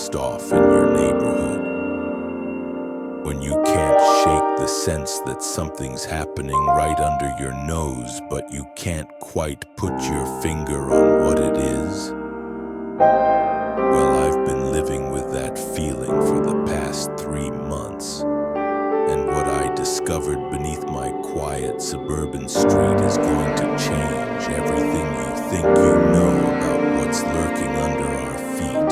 just off in your neighborhood. When you can't shake the sense that something's happening right under your nose, but you can't quite put your finger on what it is? Well, I've been living with that feeling for the past 3 months. And what I discovered beneath my quiet suburban street is going to change everything you think you know about what's lurking under our feet.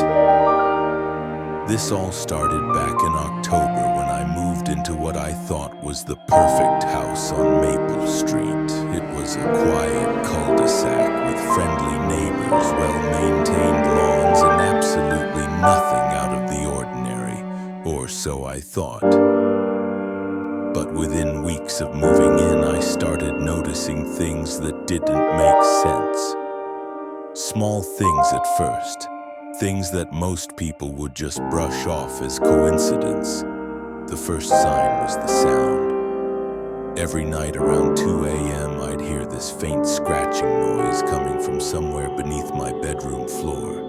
This all started back in October when I moved into what I thought was the perfect house on Maple Street. It was a quiet cul-de-sac with friendly neighbors, well-maintained lawns, and absolutely nothing out of the ordinary, or so I thought. But within weeks of moving in, I started noticing things that didn't make sense. Small things at first, things that most people would just brush off as coincidence. The first sign was the sound. Every night around 2 a.m., I'd hear this faint scratching noise coming from somewhere beneath my bedroom floor.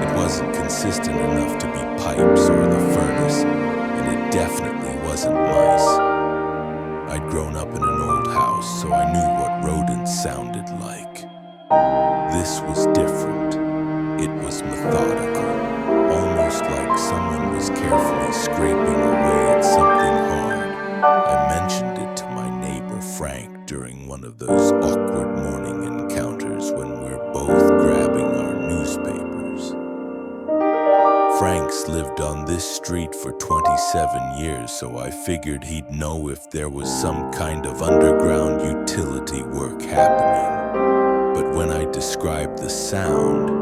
It wasn't consistent enough to be pipes or the furnace, and it definitely wasn't mice. I'd grown up in an old house, so I knew what rodents sounded like. This was different. It was methodical, almost like someone was carefully scraping away at something hard. I mentioned it to my neighbor Frank during one of those awkward morning encounters when we're both grabbing our newspapers. Frank's lived on this street for 27 years, so I figured he'd know if there was some kind of underground utility work happening. But when I described the sound,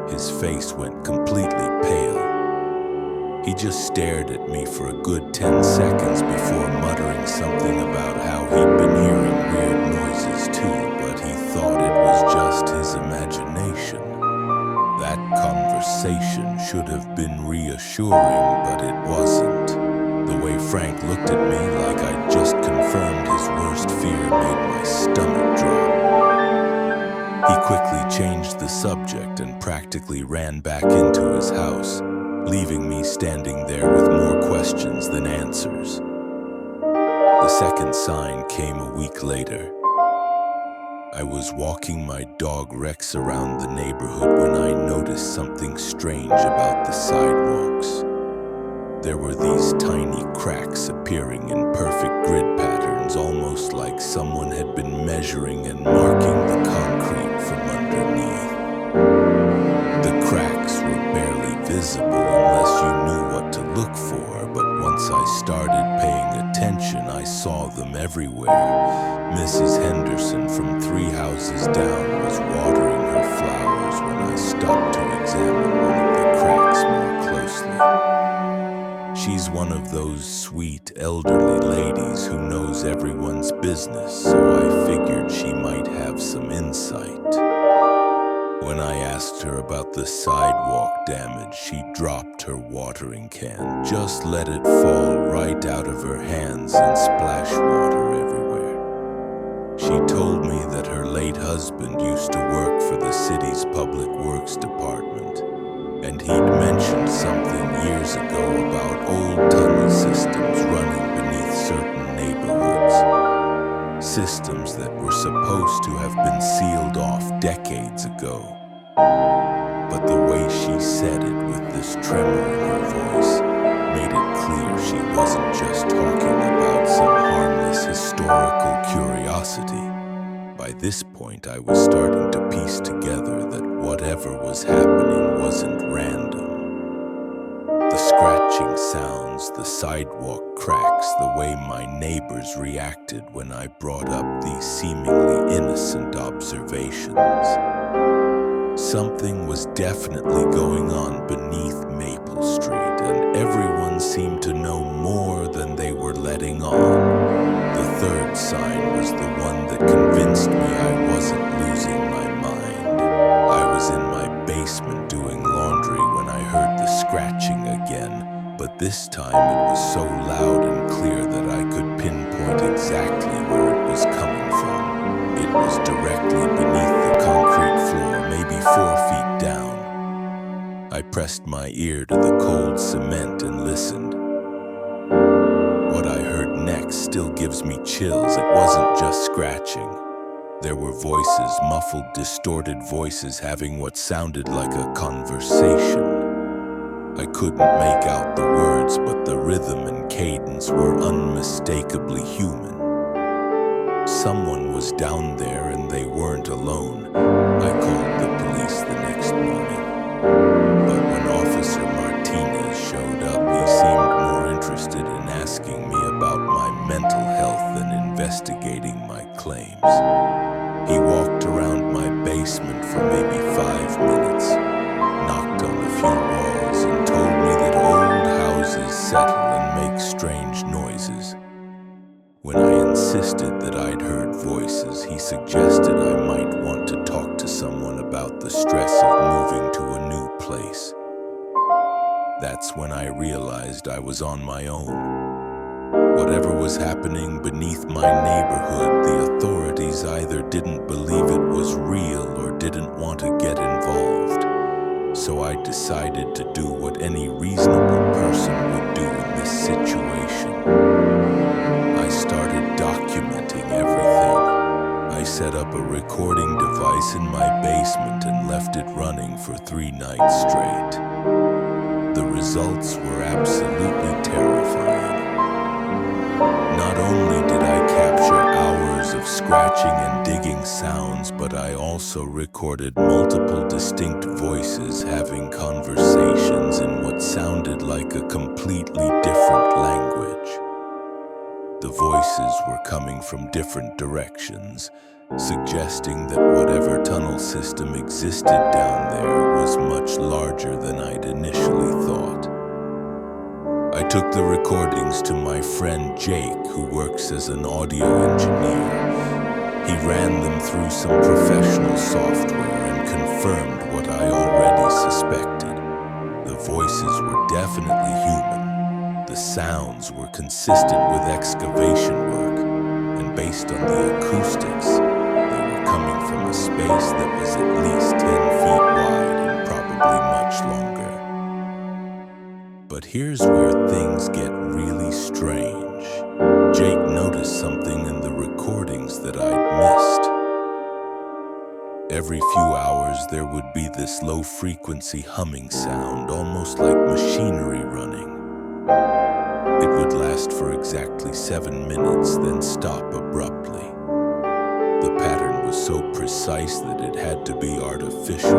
his face went completely pale. He just stared at me for a good 10 seconds before muttering something about how he'd been hearing weird noises too, but he thought it was just his imagination. That conversation should have been reassuring, but it wasn't. The way Frank looked at me like I'd just confirmed his worst fear made my stomach drop. He quickly changed the subject and practically ran back into his house, leaving me standing there with more questions than answers. The second sign came a week later. I was walking my dog Rex around the neighborhood when I noticed something strange about the sidewalks. There were these tiny cracks appearing in perfect grid patterns, almost like someone had been measuring and marking the concrete from underneath. The cracks were barely visible unless you knew what to look for, but once I started paying attention, I saw them everywhere. Mrs. Henderson from 3 houses down was watering her flowers when I stopped to examine one of the cracks more closely. She's one of those sweet, elderly ladies who knows everyone's business, so I figured she might have some insight. When I asked her about the sidewalk damage, she dropped her watering can, just let it fall right out of her hands and splash water everywhere. She told me that her late husband used to work for the city's public works department, and he'd mentioned something years ago about old tunnel systems running beneath certain neighborhoods. Systems that were supposed to have been sealed off decades ago. But the way she said it with this tremor in her voice made it clear she wasn't just talking about some harmless historical curiosity. By this point, I was starting to piece together that whatever was happening wasn't random. The scratching sounds, the sidewalk cracks, the way my neighbors reacted when I brought up these seemingly innocent observations. Something was definitely going on beneath Maple Street, and everyone seemed to know more than they were letting on. The third sign was the one that convinced me I wasn't losing my mind. I was in my basement doing laundry when I heard the scratching again, but this time it was so loud and clear that I could pinpoint exactly where it was coming from. It was directly beneath the concrete floor, maybe 4 feet down. I I pressed my ear to the cold cement and listened. What I heard next still gives me chills. It wasn't just scratching. There were voices, muffled, distorted voices having what sounded like a conversation. I couldn't make out the words, but the rhythm and cadence were unmistakably human. Someone was down there and they weren't alone. I called the police the next morning. But when Officer Martinez showed up, he seemed more interested in asking me about my mental health than investigating my claims. He walked around my basement for maybe 5 minutes, knocked on a few walls, and told me that old houses settle and make strange noises. When I insisted that I'd heard voices, he suggested I might want to talk to someone about the stress of moving to a new place. That's when I realized I was on my own. Whatever was happening beneath my neighborhood, the authorities either didn't believe it was real or didn't want to get involved. So I decided to do what any reasonable person would do in this situation. I started documenting everything. I set up a recording device in my basement and left it running for 3 nights straight. The results were absolutely terrifying. Not only did I capture hours of scratching and digging sounds, but I also recorded multiple distinct voices having conversations in what sounded like a completely different language. The voices were coming from different directions, suggesting that whatever tunnel system existed down there was much larger than I'd initially thought. I took the recordings to my friend Jake, who works as an audio engineer. He ran them through some professional software and confirmed what I already suspected. The voices were definitely human. The sounds were consistent with excavation work, and based on the acoustics, they were coming from a space that was at least 10 feet wide and probably much longer. But here's where things get really strange. Jake noticed something in the recordings that I'd missed. Every few hours there would be this low-frequency humming sound, almost like machinery running. It would last for exactly 7 minutes, then stop abruptly. The pattern was so precise that it had to be artificial.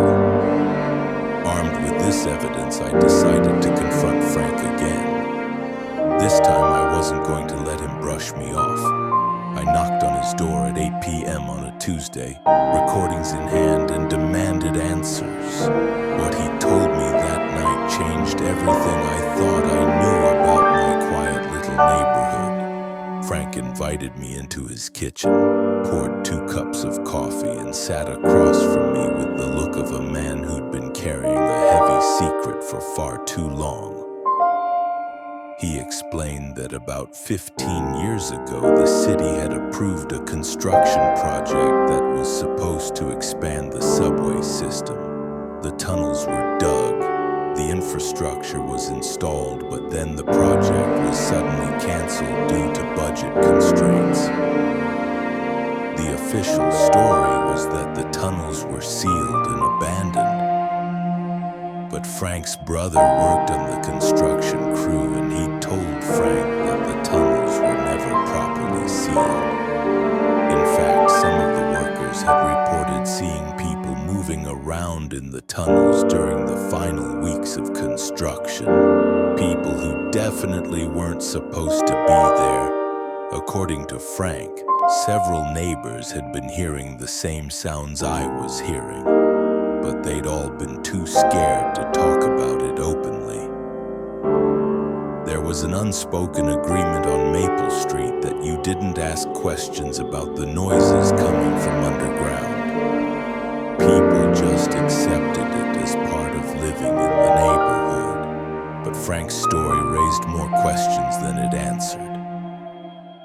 Armed with this evidence, I decided to confront Frank again. This time I wasn't going to let him brush me off. I knocked on his door at 8 p.m. on a Tuesday, recordings in hand, and demanded answers. What he told me that night changed everything I thought I knew about my quiet little neighborhood. Frank invited me into his kitchen, poured 2 cups of coffee, and sat across from me with the look of a man who'd been carrying a heavy secret for far too long. He explained that about 15 years ago, the city had approved a construction project that was supposed to expand the subway system. The tunnels were dug, the infrastructure was installed, but then the project was suddenly canceled due to budget constraints. The official story was that the tunnels were sealed and abandoned. But Frank's brother worked on the construction crew, and he told Frank that the tunnels were never properly sealed. In fact, some of the workers had reported seeing people moving around in the tunnels during the final weeks of construction. People who definitely weren't supposed to be there. According to Frank, several neighbors had been hearing the same sounds I was hearing, but they'd all been too scared to talk about it openly. There was an unspoken agreement on Maple Street that you didn't ask questions about the noises coming from underground. People just accepted it as part of living in the neighborhood. But Frank's story raised more questions than it answered.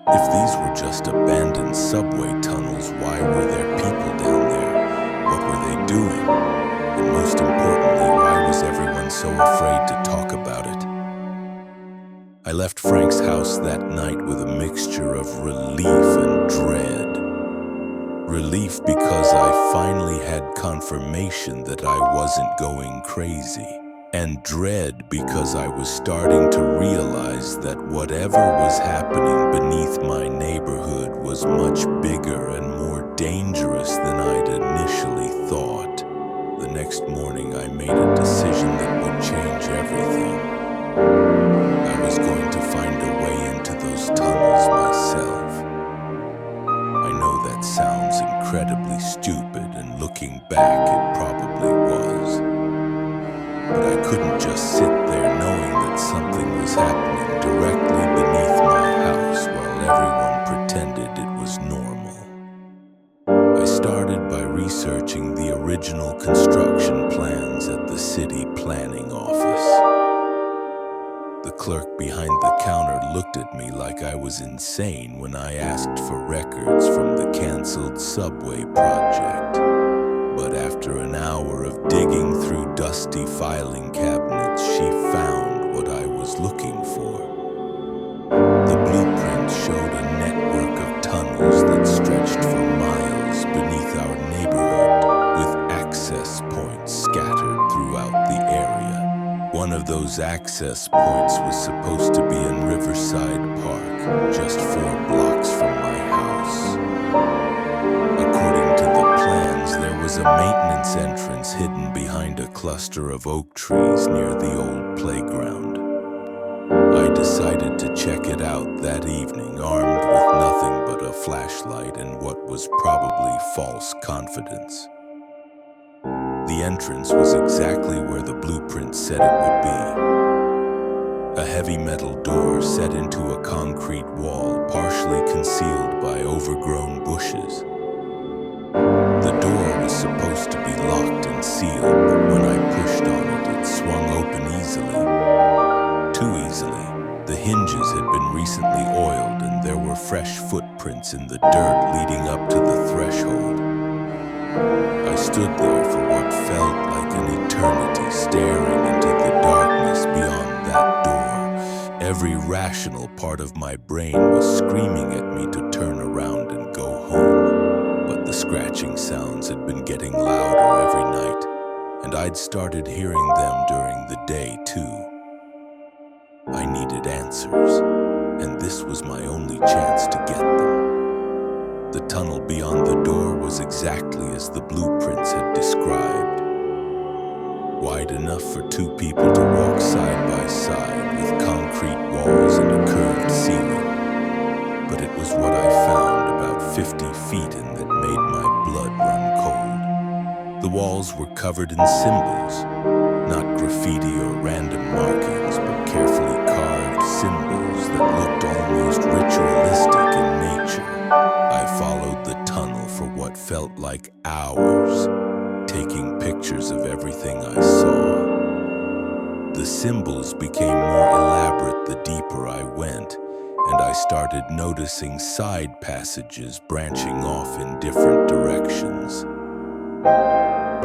If these were just abandoned subway tunnels, why were there people down there? What were they doing? And most importantly, why was everyone left Frank's house that night with a mixture of relief and dread. Relief because I finally had confirmation that I wasn't going crazy, and dread because I was starting to realize that whatever was happening beneath my neighborhood was much bigger and more dangerous than I'd initially thought. The next morning, I made a decision that would change everything. I was going to find a way into those tunnels myself. I know that sounds incredibly stupid, and looking back, it probably was. But I couldn't just sit there knowing that something was happening directly beneath my house while everyone pretended it was normal. I started by researching the original construction plans at the city planning office. The clerk behind the counter looked at me like I was insane when I asked for records from the canceled subway project. But after an hour of digging through dusty filing cabinets, she found what I was looking for. The blueprint showed a network of tunnels that stretched for miles beneath our neighborhood, with access points scattered throughout the area. One of those access points was supposed to be in Riverside Park, just 4 blocks from my house. According to the plans, there was a maintenance entrance hidden behind a cluster of oak trees near the old playground. I decided to check it out that evening, armed with nothing but a flashlight and what was probably false confidence. The entrance was exactly where the blueprint said it would be. A heavy metal door set into a concrete wall, partially concealed by overgrown bushes. The door was supposed to be locked and sealed, but when I pushed on it, it swung open easily. Too easily. The hinges had been recently oiled, and there were fresh footprints in the dirt leading up to the threshold. I stood there for what felt like an eternity, staring into the darkness beyond that door. Every rational part of my brain was screaming at me to turn around and go home. But the scratching sounds had been getting louder every night, and I'd started hearing them during the day too. I needed answers, and this was my only chance to get them. The tunnel beyond the door was exactly as the blueprints had described. Wide enough for 2 people to walk side by side, with concrete walls and a curved ceiling. But it was what I found about 50 feet in that made my blood run cold. The walls were covered in symbols, not graffiti or random markings, but carefully carved symbols that looked almost ritualistic in nature. I followed the tunnel for what felt like hours, taking pictures of everything I saw. The symbols became more elaborate the deeper I went, and I started noticing side passages branching off in different directions.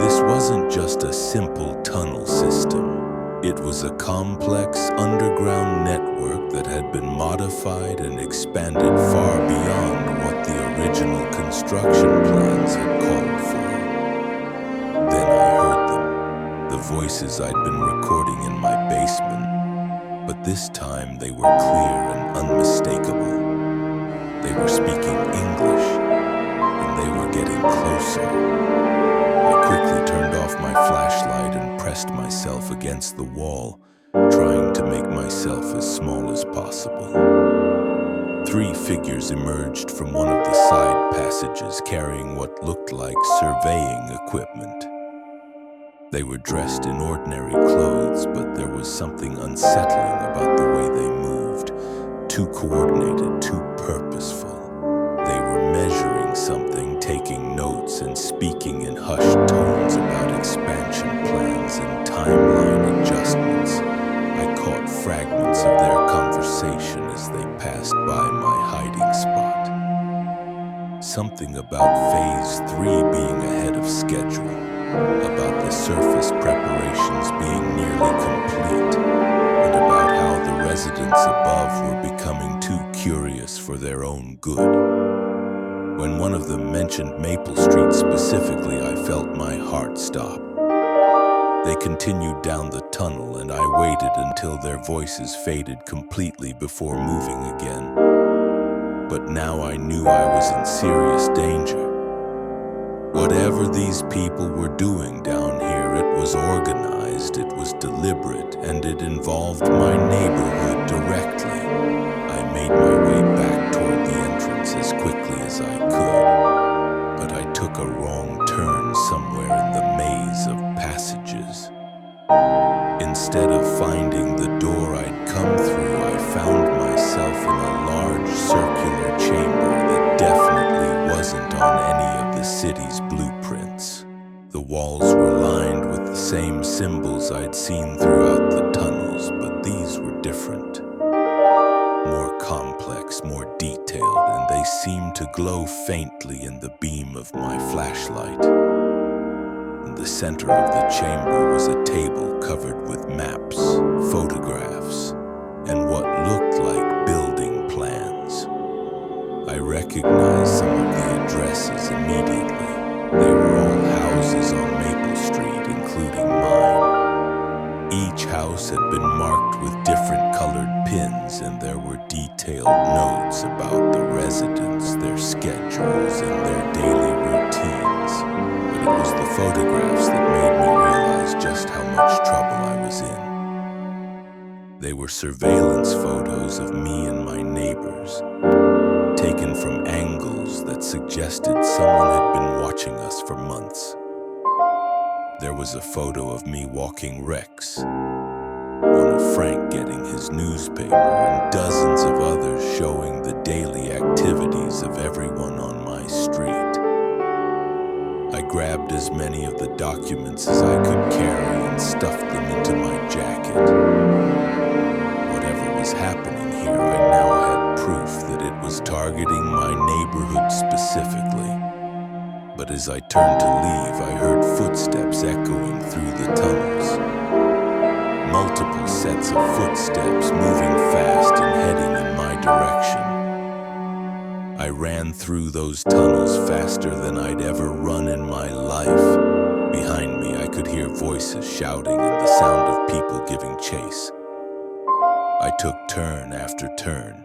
This wasn't just a simple tunnel system. It was a complex underground network that had been modified and expanded far beyond what the original construction plans had called for. Then I heard them, the voices I'd been recording in my basement, but this time they were clear and unmistakable. They were speaking English, and they were getting closer. I quickly turned off my flashlight and pressed myself against the wall, trying to make myself as small as possible. 3 figures emerged from one of the side passages carrying what looked like surveying equipment. They were dressed in ordinary clothes, but there was something unsettling about the way they moved. Too coordinated, too purposeful. They were measuring something, taking notes, and speaking in hushed tones about expansion plans and timeline adjustments. I caught fragments of their conversation as they passed by my hiding spot. Something about Phase 3 being ahead of schedule, about the surface preparations being nearly complete, and about how the residents residents above were becoming too curious for their own good. When one of them mentioned Maple Street specifically, I felt my heart stop. They continued down the tunnel, and I waited until their voices faded completely before moving again. But now I knew I was in serious danger. Whatever these people were doing down here, it was organized, it was deliberate, and it involved my neighborhood directly. I made my way back toward the entrance as quickly as I could, but I took a wrong turn somewhere in the maze of passages. Instead of finding the door I'd come through, I found myself in a large circular chamber that definitely wasn't on any of the city's blueprints. The walls were lined with the same symbols I'd seen throughout the tunnels, but these were different. More complex, more detailed, and they seemed to glow faintly in the beam of my flashlight. In the center of the chamber was a table covered with maps, photographs, and what looked like building plans. I recognized some of the addresses immediately. They were all houses on Maple Street, including mine. Each house had been marked with different colored pins, and there were detailed notes about the residents, their schedules, and their daily routines. But it was the photographs that made me realize just how much trouble I was in. They were surveillance photos of me and my neighbors, taken from angles that suggested someone had been watching us for months. There was a photo of me walking Rex, one of Frank getting his newspaper, and dozens of others showing the daily activities of everyone on my street. I grabbed as many of the documents as I could carry and stuffed them into my jacket. Whatever was happening here, I now had proof that it was targeting my neighborhood specifically. But as I turned to leave, I heard footsteps echoing through the tunnels. Multiple sets of footsteps moving fast and heading in my direction. I ran through those tunnels faster than I'd ever run in my life. Behind me, I could hear voices shouting and the sound of people giving chase. I took turn after turn,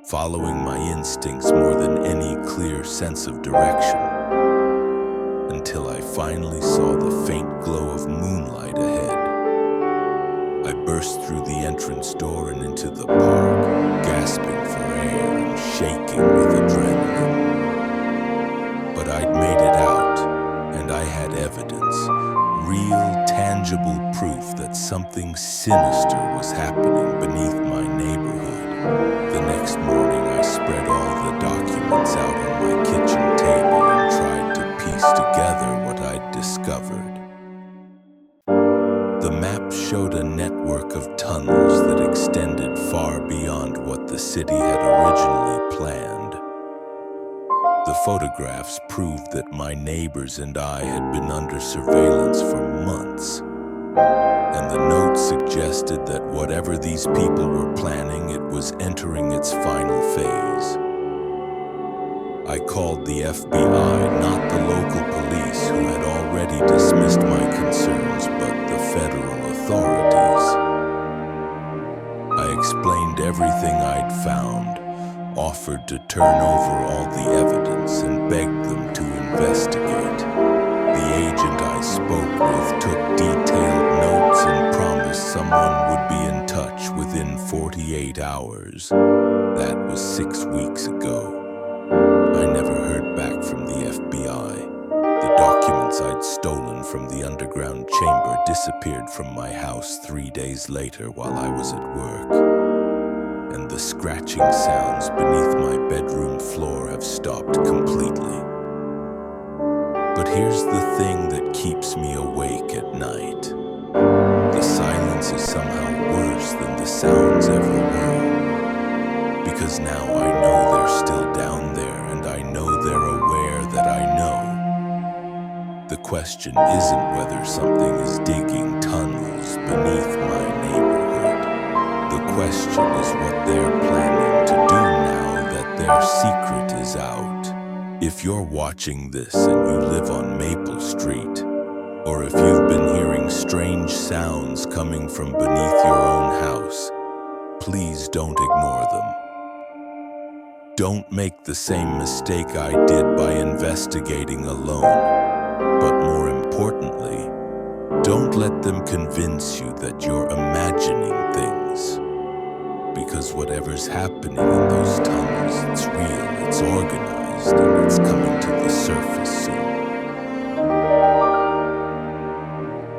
following my instincts more than any clear sense of direction, until I finally saw the faint glow of moonlight ahead. I burst through the entrance door and into the park, gasping for air and shaking with adrenaline. But I'd made it out, and I had evidence, real, tangible proof that something sinister was happening beneath my neighborhood. The next morning, I spread all the documents out on my kitchen table and tried to piece together what I'd discovered. The map showed a network of tunnels that extended far beyond what the city had originally planned. The photographs proved that my neighbors and I had been under surveillance for months, and the notes suggested that whatever these people were planning, it was entering its final phase. I called the FBI, not the local police who had already dismissed my concerns, but the federal authorities. I explained everything I'd found, offered to turn over all the evidence, and begged them to investigate. The agent I spoke with took detailed notes and promised someone would be in touch within 48 hours. That was 6 weeks ago. I never heard back from the FBI. The documents I'd stolen from the underground chamber disappeared from my house 3 days later while I was at work. And the scratching sounds beneath my bedroom floor have stopped completely. But here's the thing that keeps me awake at night. The silence is somehow worse than the sounds ever were. Because now I know they're still down there, and I know they're aware that I know. The question isn't whether something is digging tunnels beneath my neighborhood. The question is If you're watching this and you live on Maple Street, or if you've been hearing strange sounds coming from beneath your own house, please don't ignore them. Don't make the same mistake I did by investigating alone. But more importantly, don't let them convince you that you're imagining things. Because whatever's happening in those tunnels, it's real, it's organized, and it's coming to the surface soon.